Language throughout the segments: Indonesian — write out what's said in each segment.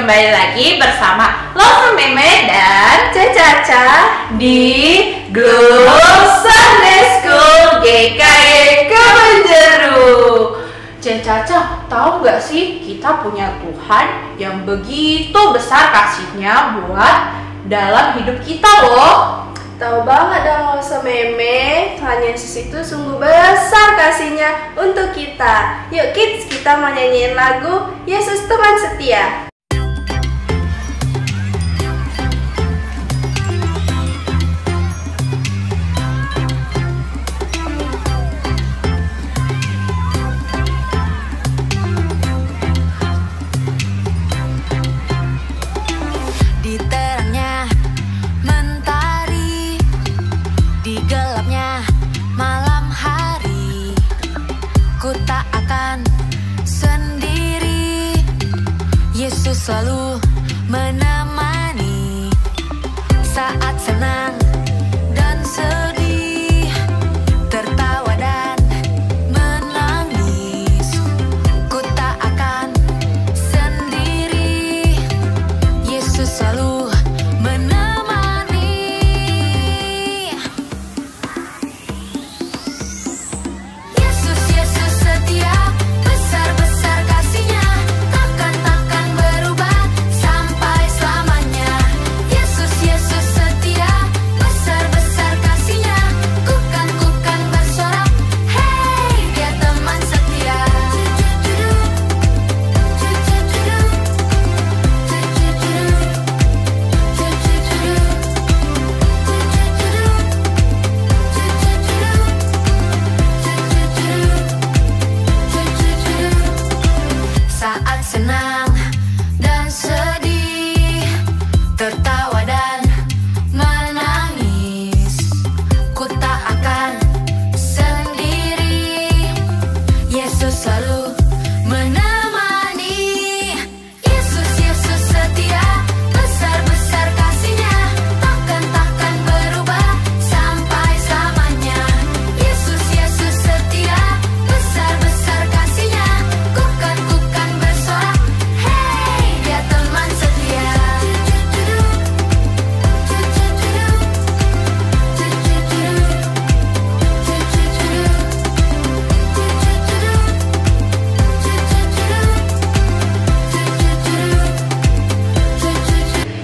kembali lagi bersama Losa Meme dan Caca di Glow Sunday School GKY Kemenjeru. Caca, tahu nggak sih kita punya Tuhan yang begitu besar kasihnya buat dalam hidup kita loh. Tahu banget dong Losa Meme, Tuhan Yesus itu sungguh besar kasihnya untuk kita. Yuk kids, kita mau nyanyiin lagu Yesus Teman Setia. Di terangnya mentari, di gelapnya malam hari, ku tak akan sendiri. Yesus selalu menemani saat senang dan sedih, tertawa dan menangis. Ku tak akan sendiri. Yesus selalu menemani. Yesus, Yesus setia, besar-besar kasihnya, takkan berubah sampai selamanya. Yesus, Yesus setia, besar-besar kasihnya, ku kan bersorak, hey, dia teman setia. Saat senang dan sedih, tertawa dan menangis, ku tak akan sendiri. Yesus selalu menemani. Yesus, Yesus setia, besar-besar kasihnya, takkan berubah sampai selamanya. Yesus, Yesus setia, besar-besar kasihnya, ku kan bersorak, hey, dia teman setia.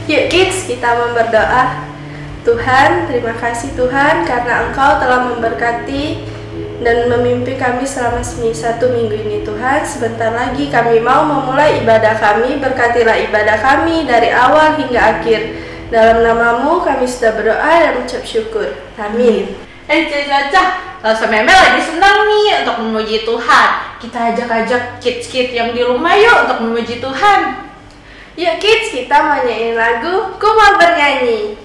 Yuk kids, kita mau berdoa. Tuhan, terima kasih Tuhan karena Engkau telah memberkati dan memimpin kami selama satu minggu ini Tuhan. Sebentar lagi kami mau memulai ibadah kami. Berkatilah ibadah kami dari awal hingga akhir. Dalam namamu kami sudah berdoa dan mengucap syukur. Amin. Caca, Losa Meme lagi senang nih untuk memuji Tuhan. Kita ajak kids yang di rumah yuk untuk memuji Tuhan. Yuk kids, kita mau nyanyiin lagu Ku Mau Bernyanyi.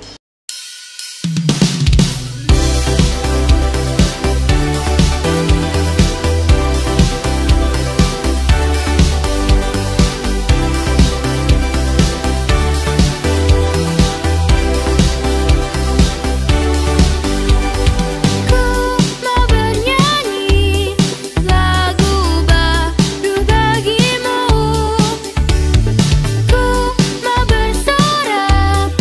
Ku mau bersorak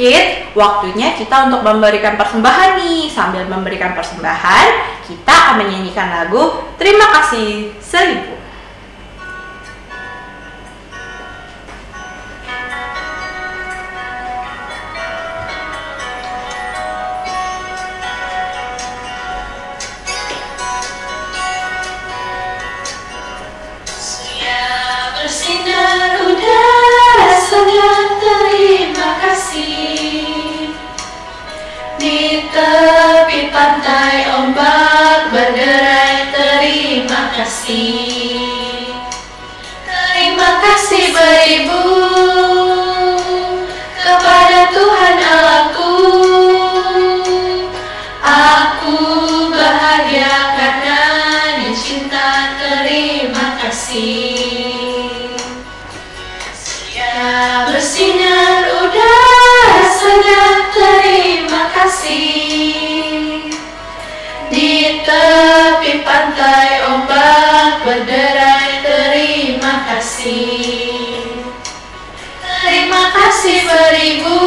Kid, waktunya kita untuk memberikan persembahan nih. Sambil memberikan persembahan, kita akan menyanyikan lagu Terima Kasih 1000. Bersinar udara sangat terima kasih. Di tepi pantai ombak berderai terima kasih. Terima kasih beribu kepada Tuhan Allahku. Aku bahagia karena dicinta, terima kasih. Bersinar udara sangat terima kasih. Di tepi pantai ombak berderai terima kasih. Terima kasih beribu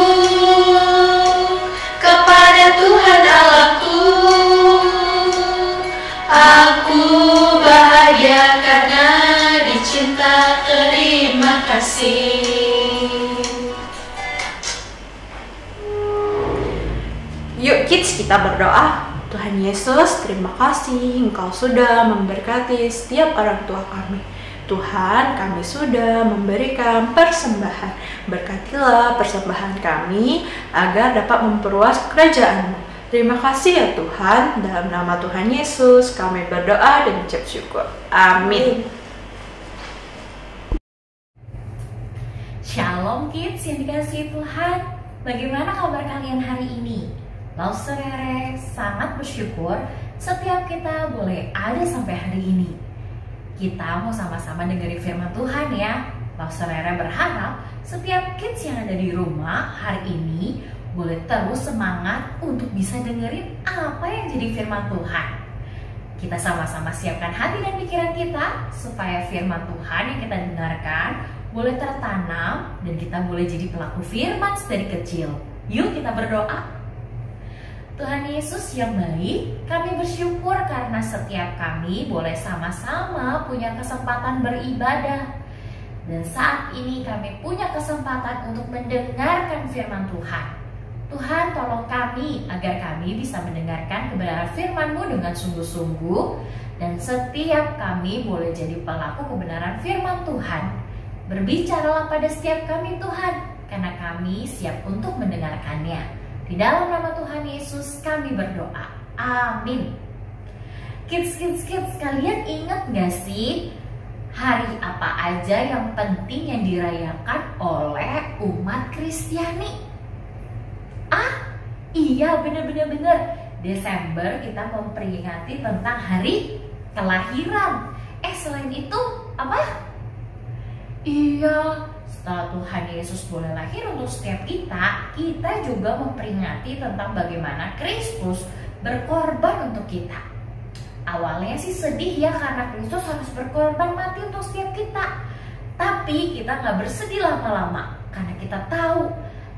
kepada Tuhan Allahku. Aku bahagia karena dicinta, terima kasih. Yuk kids, kita berdoa. Tuhan Yesus, terima kasih Engkau sudah memberkati setiap orang tua kami. Tuhan, kami sudah memberikan persembahan. Berkatilah persembahan kami agar dapat memperluas kerajaan-Mu. Terima kasih ya Tuhan. Dalam nama Tuhan Yesus kami berdoa dan ucap syukur. Amin. Shalom kids yang dikasihi Tuhan. Bagaimana kabar kalian hari ini? Lauserere sangat bersyukur setiap kita boleh ada sampai hari ini. Kita mau sama-sama dengerin firman Tuhan ya. Lauserere berharap setiap kids yang ada di rumah hari ini boleh terus semangat untuk bisa dengerin apa yang jadi firman Tuhan. Kita sama-sama siapkan hati dan pikiran kita supaya firman Tuhan yang kita dengarkan boleh tertanam dan kita boleh jadi pelaku firman dari kecil. Yuk kita berdoa. Tuhan Yesus yang baik, kami bersyukur karena setiap kami boleh sama-sama punya kesempatan beribadah. Dan saat ini kami punya kesempatan untuk mendengarkan firman Tuhan. Tuhan tolong kami agar kami bisa mendengarkan kebenaran firman-Mu dengan sungguh-sungguh. Dan setiap kami boleh jadi pelaku kebenaran firman Tuhan. Berbicaralah pada setiap kami Tuhan, karena kami siap untuk mendengarkannya. Di dalam nama Tuhan Yesus kami berdoa. Amin. Kids, kalian ingat gak sih hari apa aja yang penting yang dirayakan oleh umat Kristiani? Iya, bener. Desember kita memperingati tentang hari kelahiran. Selain itu apa? Iya, setelah Tuhan Yesus boleh lahir untuk setiap kita juga memperingati tentang bagaimana Kristus berkorban untuk kita. Awalnya sih sedih ya karena Kristus harus berkorban mati untuk setiap kita. Tapi kita nggak bersedih lama-lama karena kita tahu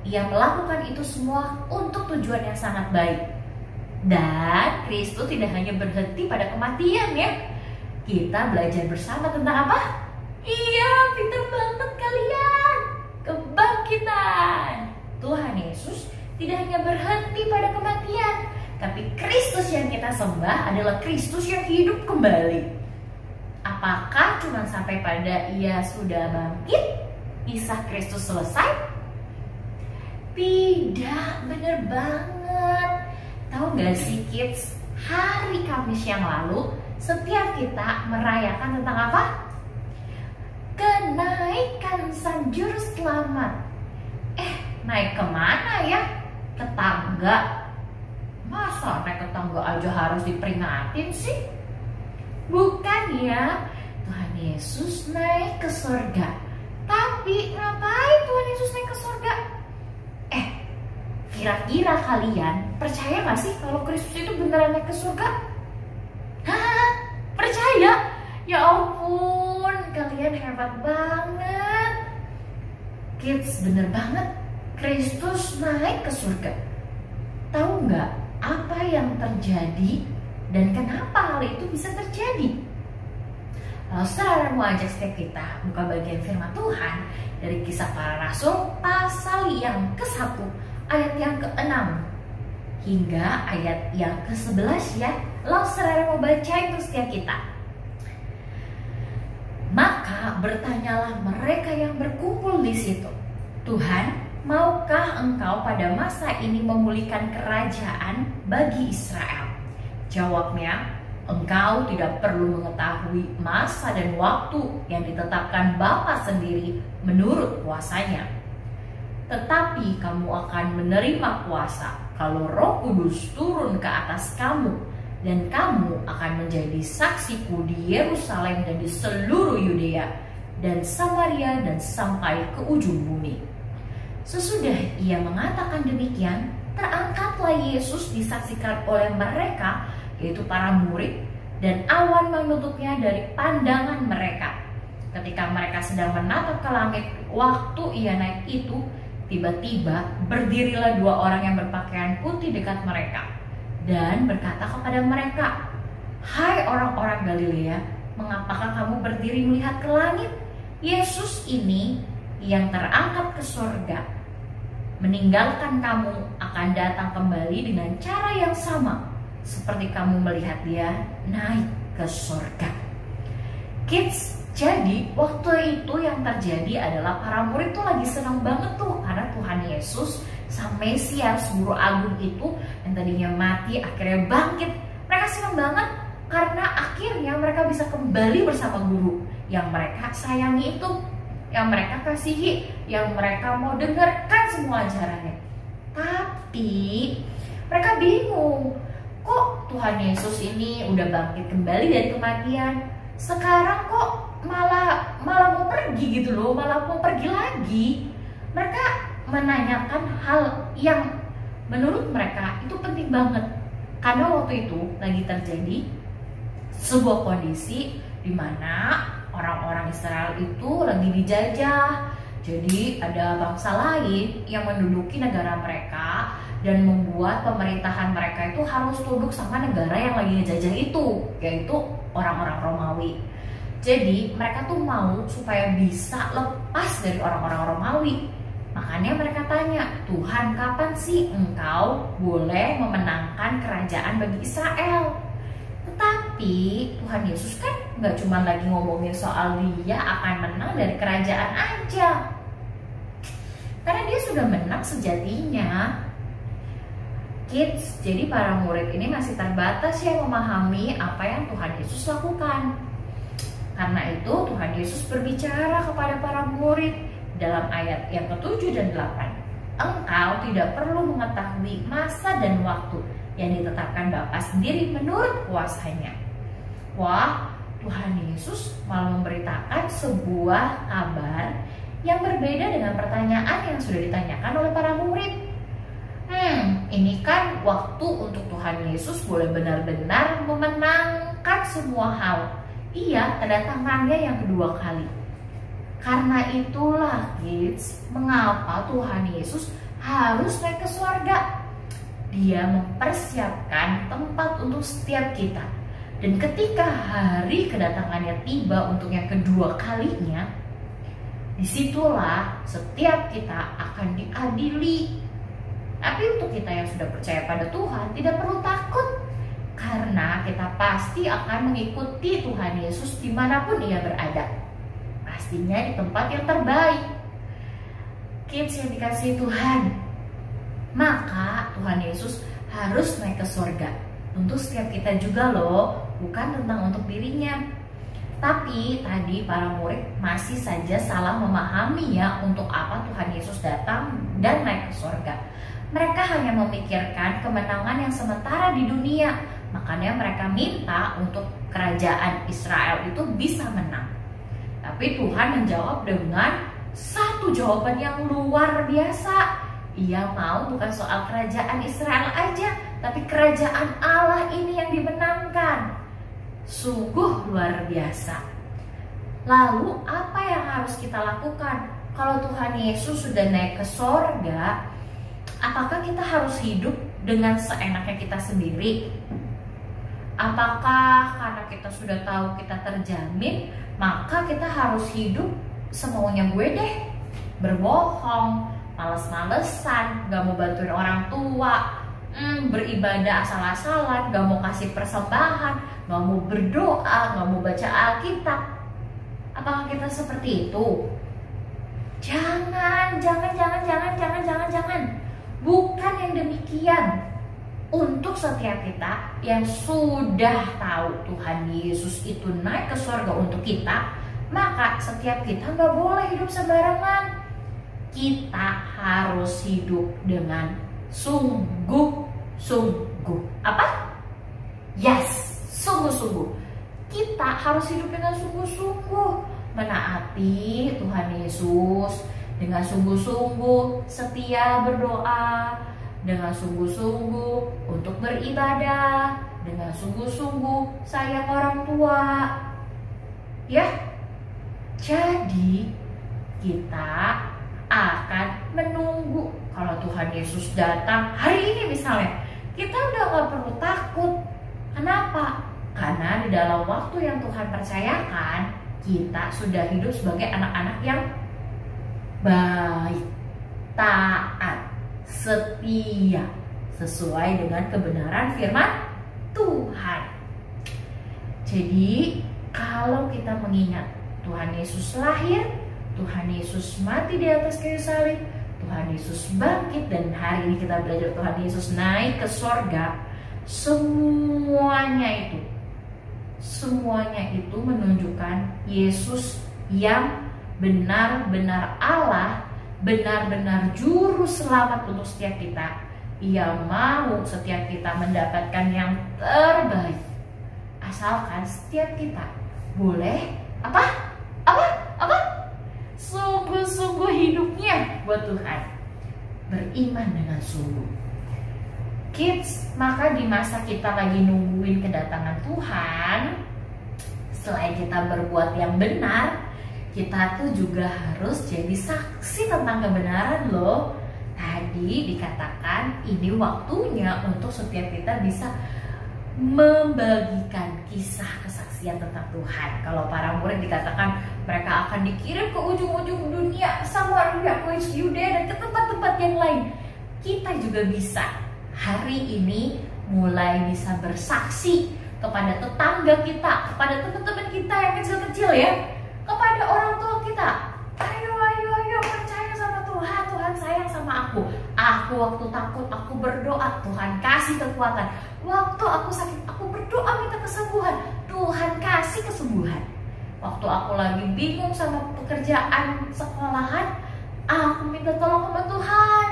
Ia melakukan itu semua untuk tujuan yang sangat baik. Dan Kristus tidak hanya berhenti pada kematian ya. Kita belajar bersama tentang apa? Iya, pintar banget kalian. Kebangkitan. Tuhan Yesus tidak hanya berhenti pada kematian, tapi Kristus yang kita sembah adalah Kristus yang hidup kembali. Apakah cuma sampai pada Ia sudah bangkit, kisah Kristus selesai? Tidak, bener banget. Tahu gak sih kids, hari Kamis yang lalu setiap kita merayakan tentang apa? Kenaikan Sang Juru Selamat. Naik kemana ya? Ke tangga. Masa naik ke tangga aja harus diperingatin sih? Bukan ya, Tuhan Yesus naik ke surga. Tapi ngapain Tuhan Yesus naik ke surga? Kira-kira kalian percaya gak sih kalau Kristus itu beneran naik ke surga? Hah? Percaya? Ya ampun, kalian hebat banget. Kids, bener banget. Kristus naik ke surga. Tahu nggak apa yang terjadi dan kenapa hal itu bisa terjadi? Lalu saudara mau ajak setiap kita buka bagian firman Tuhan dari Kisah Para Rasul pasal yang ke-1 ayat yang ke-6 hingga ayat yang ke-11 ya. Lalu saudara mau bacain untuk setiap kita. Maka bertanyalah mereka yang berkumpul di situ, Tuhan, maukah engkau pada masa ini memulihkan kerajaan bagi Israel? Jawabnya, engkau tidak perlu mengetahui masa dan waktu yang ditetapkan Bapa sendiri menurut kuasanya. Tetapi kamu akan menerima kuasa kalau Roh Kudus turun ke atas kamu, dan kamu akan menjadi saksiku di Yerusalem dan di seluruh Yudea dan Samaria dan sampai ke ujung bumi. Sesudah ia mengatakan demikian, terangkatlah Yesus disaksikan oleh mereka, yaitu para murid, dan awan menutupnya dari pandangan mereka. Ketika mereka sedang menatap ke langit waktu ia naik itu, tiba-tiba berdirilah dua orang yang berpakaian putih dekat mereka dan berkata kepada mereka, "Hai orang-orang Galilea, mengapakah kamu berdiri melihat ke langit? Yesus ini yang terangkat ke surga, meninggalkan kamu, akan datang kembali dengan cara yang sama seperti kamu melihat dia naik ke surga." Kids, jadi waktu itu yang terjadi adalah para murid tuh lagi senang banget tuh karena Tuhan Yesus sang Mesias guru agung itu yang tadinya mati akhirnya bangkit. Mereka senang banget karena akhirnya mereka bisa kembali bersama guru yang mereka sayangi itu, yang mereka kasihi, yang mereka mau dengarkan semua ajarannya. Tapi mereka bingung, kok Tuhan Yesus ini udah bangkit kembali dari kematian, sekarang kok malah mau pergi gitu loh, malah mau pergi lagi. Mereka menanyakan hal yang menurut mereka itu penting banget, karena waktu itu lagi terjadi sebuah kondisi di mana orang-orang Israel itu lagi dijajah. Jadi ada bangsa lain yang menduduki negara mereka dan membuat pemerintahan mereka itu harus tunduk sama negara yang lagi ngejajah itu, yaitu orang-orang Romawi. Jadi mereka tuh mau supaya bisa lepas dari orang-orang Romawi. Makanya mereka tanya, Tuhan, kapan sih engkau boleh memenangkan kerajaan bagi Israel? Tetapi Tuhan Yesus kan nggak cuma lagi ngomongin soal dia akan menang dari kerajaan aja, karena dia sudah menang sejatinya. Kids, jadi para murid ini masih terbatas ya memahami apa yang Tuhan Yesus lakukan. Karena itu Tuhan Yesus berbicara kepada para murid dalam ayat yang ke-7 dan 8. Engkau tidak perlu mengetahui masa dan waktu yang ditetapkan Bapa sendiri menurut kuasanya. Wah, Tuhan Yesus malah memberitakan sebuah kabar yang berbeda dengan pertanyaan yang sudah ditanyakan oleh para murid. Ini kan waktu untuk Tuhan Yesus boleh benar-benar memenangkan semua hal. Iya, kedatangannya yang kedua kali. Karena itulah kids, mengapa Tuhan Yesus harus naik ke surga? Dia mempersiapkan tempat untuk setiap kita. Dan ketika hari kedatangannya tiba untuk yang kedua kalinya, disitulah setiap kita akan diadili. Tapi untuk kita yang sudah percaya pada Tuhan, tidak perlu takut, karena kita pasti akan mengikuti Tuhan Yesus dimanapun ia berada. Pastinya di tempat yang terbaik. Kids yang dikasihi Tuhan, maka Tuhan Yesus harus naik ke surga untuk setiap kita juga loh, bukan tentang untuk dirinya. Tapi tadi para murid masih saja salah memahami ya untuk apa Tuhan Yesus datang dan naik ke surga. Mereka hanya memikirkan kemenangan yang sementara di dunia. Makanya mereka minta untuk kerajaan Israel itu bisa menang. Tapi Tuhan menjawab dengan satu jawaban yang luar biasa. Ia mau bukan soal kerajaan Israel aja, tapi kerajaan Allah ini yang dimenangkan. Sungguh luar biasa. Lalu apa yang harus kita lakukan? Kalau Tuhan Yesus sudah naik ke sorga, apakah kita harus hidup dengan seenaknya kita sendiri? Apakah karena kita sudah tahu kita terjamin, maka kita harus hidup semaunya gue deh? Berbohong, males-malesan, gak mau bantuin orang tua, beribadah asal-asalan, gak mau kasih persembahan, gak mau berdoa, gak mau baca Alkitab. Apakah kita seperti itu? Jangan. Bukan yang demikian. Untuk setiap kita yang sudah tahu Tuhan Yesus itu naik ke surga untuk kita, maka setiap kita gak boleh hidup sembarangan. Kita harus hidup dengan sungguh-sungguh. Apa? Yes, sungguh-sungguh. Kita harus hidup dengan sungguh-sungguh, menaati Tuhan Yesus dengan sungguh-sungguh, setia berdoa, dengan sungguh-sungguh untuk beribadah, dengan sungguh-sungguh sayang orang tua. Ya, jadi kita akan menunggu kalau Tuhan Yesus datang hari ini misalnya. Kita udah gak perlu takut. Kenapa? Karena di dalam waktu yang Tuhan percayakan, kita sudah hidup sebagai anak-anak yang baik, taat, setia, sesuai dengan kebenaran firman Tuhan. Jadi kalau kita mengingat Tuhan Yesus lahir, Tuhan Yesus mati di atas kayu salib, Tuhan Yesus bangkit, dan hari ini kita belajar Tuhan Yesus naik ke sorga, semuanya itu menunjukkan Yesus yang benar-benar Allah, benar-benar juru selamat untuk setiap kita. Ia mau setiap kita mendapatkan yang terbaik, asalkan setiap kita boleh sungguh-sungguh hidupnya buat Tuhan, beriman dengan sungguh. Kids, maka di masa kita lagi nungguin kedatangan Tuhan, selain kita berbuat yang benar, kita tuh juga harus jadi saksi tentang kebenaran loh. Tadi dikatakan ini waktunya untuk setiap kita bisa membagikan kisah kesaksian tentang Tuhan. Kalau para murid dikatakan mereka akan dikirim ke ujung-ujung dunia, Samaria, ke Yudea, dan ke tempat-tempat yang lain. Kita juga bisa hari ini mulai bisa bersaksi kepada tetangga kita, kepada teman-teman kita yang kecil-kecil ya, kepada orang tua kita. Ayo percaya sama Tuhan. Tuhan sayang sama aku. Aku waktu takut, aku berdoa, Tuhan kasih kekuatan. Waktu aku sakit, aku berdoa minta kesembuhan, Tuhan kasih kesembuhan. Waktu aku lagi bingung sama pekerjaan sekolahan, aku minta tolong sama Tuhan,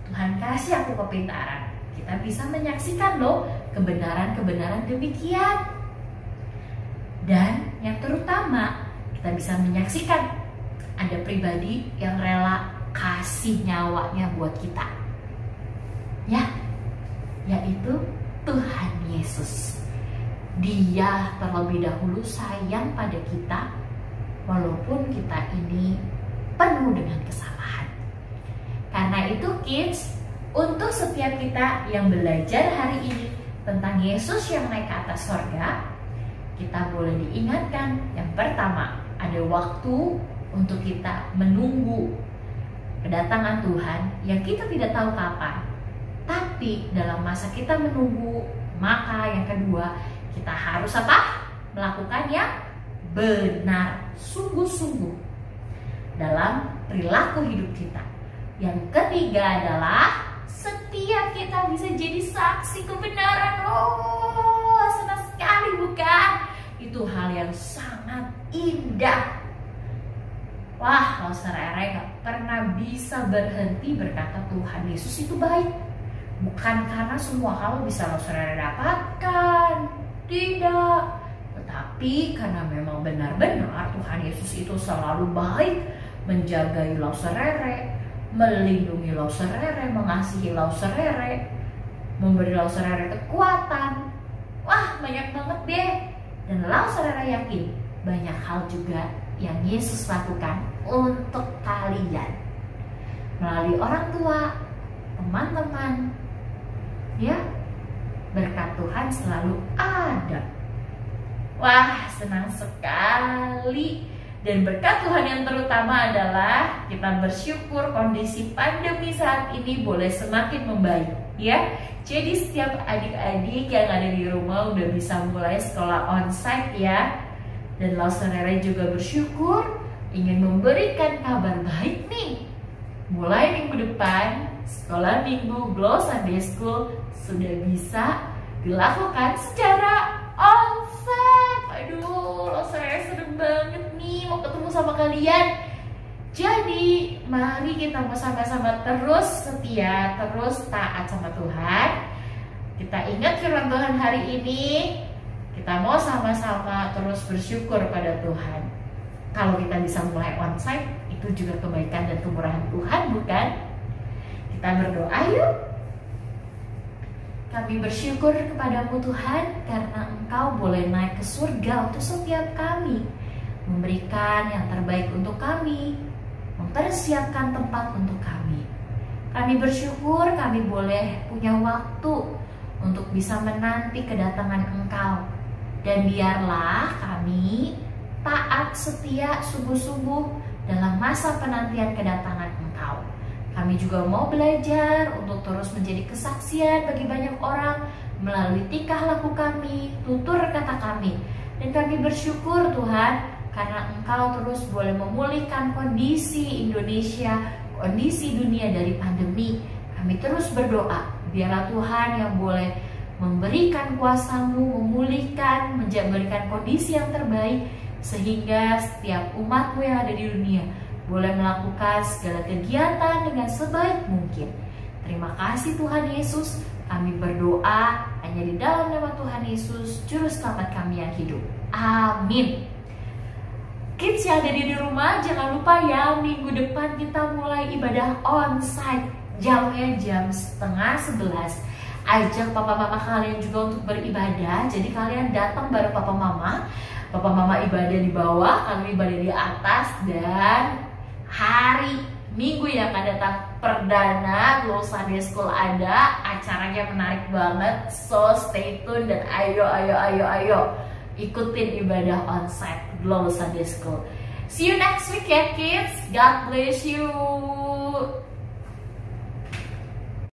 Tuhan kasih aku kepintaran. Kita bisa menyaksikan loh kebenaran-kebenaran demikian. Dan yang terutama kita bisa menyaksikan ada pribadi yang rela kasih nyawanya buat kita, ya, yaitu Tuhan Yesus. Dia terlebih dahulu sayang pada kita walaupun kita ini penuh dengan kesalahan. Karena itu kids, untuk setiap kita yang belajar hari ini tentang Yesus yang naik ke atas sorga, kita boleh diingatkan yang pertama, ada waktu untuk kita menunggu kedatangan Tuhan yang kita tidak tahu kapan. Tapi dalam masa kita menunggu, maka yang kedua, kita harus melakukan yang benar, sungguh-sungguh dalam perilaku hidup kita. Yang ketiga adalah setiap kita bisa jadi saksi kebenaran. Oh, senang sekali bukan? Itu hal yang sangat indah. Wah, Loser Ere gak pernah bisa berhenti berkata Tuhan Yesus itu baik. Bukan karena semua hal bisa Loser Ere dapatkan, tidak. Tetapi karena memang benar-benar Tuhan Yesus itu selalu baik, menjagai Loser Ere, melindungi Loser Ere, mengasihi Loser Ere, memberi Loser Ere kekuatan. Wah, banyak banget deh. Dan Loser Ere yakin banyak hal juga yang Yesus lakukan untuk kalian melalui orang tua, teman-teman, ya. Berkat Tuhan selalu ada. Wah, senang sekali. Dan berkat Tuhan yang terutama adalah kita bersyukur kondisi pandemi saat ini boleh semakin membaik, ya. Jadi setiap adik-adik yang ada di rumah udah bisa mulai sekolah onsite, ya. Dan Lausanere juga bersyukur ingin memberikan kabar baik nih. Mulai minggu depan, sekolah minggu Glow Sunday School sudah bisa dilakukan secara onsite. Aduh, Lausanere seneng banget nih mau ketemu sama kalian. Jadi mari kita bersama-sama terus setia, terus taat sama Tuhan. Kita ingat firman Tuhan hari ini. Kita mau sama-sama terus bersyukur pada Tuhan. Kalau kita bisa mulai onsite, itu juga kebaikan dan kemurahan Tuhan, bukan? Kita berdoa yuk. Kami bersyukur kepadamu Tuhan karena Engkau boleh naik ke surga untuk setiap kami, memberikan yang terbaik untuk kami, mempersiapkan tempat untuk kami. Kami bersyukur kami boleh punya waktu untuk bisa menanti kedatangan Engkau. Dan biarlah kami taat setia sungguh-sungguh dalam masa penantian kedatangan Engkau. Kami juga mau belajar untuk terus menjadi kesaksian bagi banyak orang melalui tingkah laku kami, tutur kata kami. Dan kami bersyukur Tuhan karena Engkau terus boleh memulihkan kondisi Indonesia, kondisi dunia dari pandemi. Kami terus berdoa, biarlah Tuhan yang boleh memberikan kuasa-Mu, memulihkan, memberikan kondisi yang terbaik, sehingga setiap umat-Mu yang ada di dunia boleh melakukan segala kegiatan dengan sebaik mungkin. Terima kasih Tuhan Yesus, kami berdoa hanya di dalam nama Tuhan Yesus, Juru Selamat kami yang hidup. Amin. Kids yang ada di rumah, jangan lupa ya, minggu depan kita mulai ibadah onsite. Jamnya jam 10:30. Ajak papa mama kalian juga untuk beribadah. Jadi kalian datang bareng papa mama. Papa mama ibadah di bawah, kami ibadah di atas. Dan hari Minggu yang akan datang perdana Glow Sunday School ada. Acaranya menarik banget. So stay tune dan ayo ikutin ibadah onsite Glow Sunday School. See you next week ya kids. God bless you.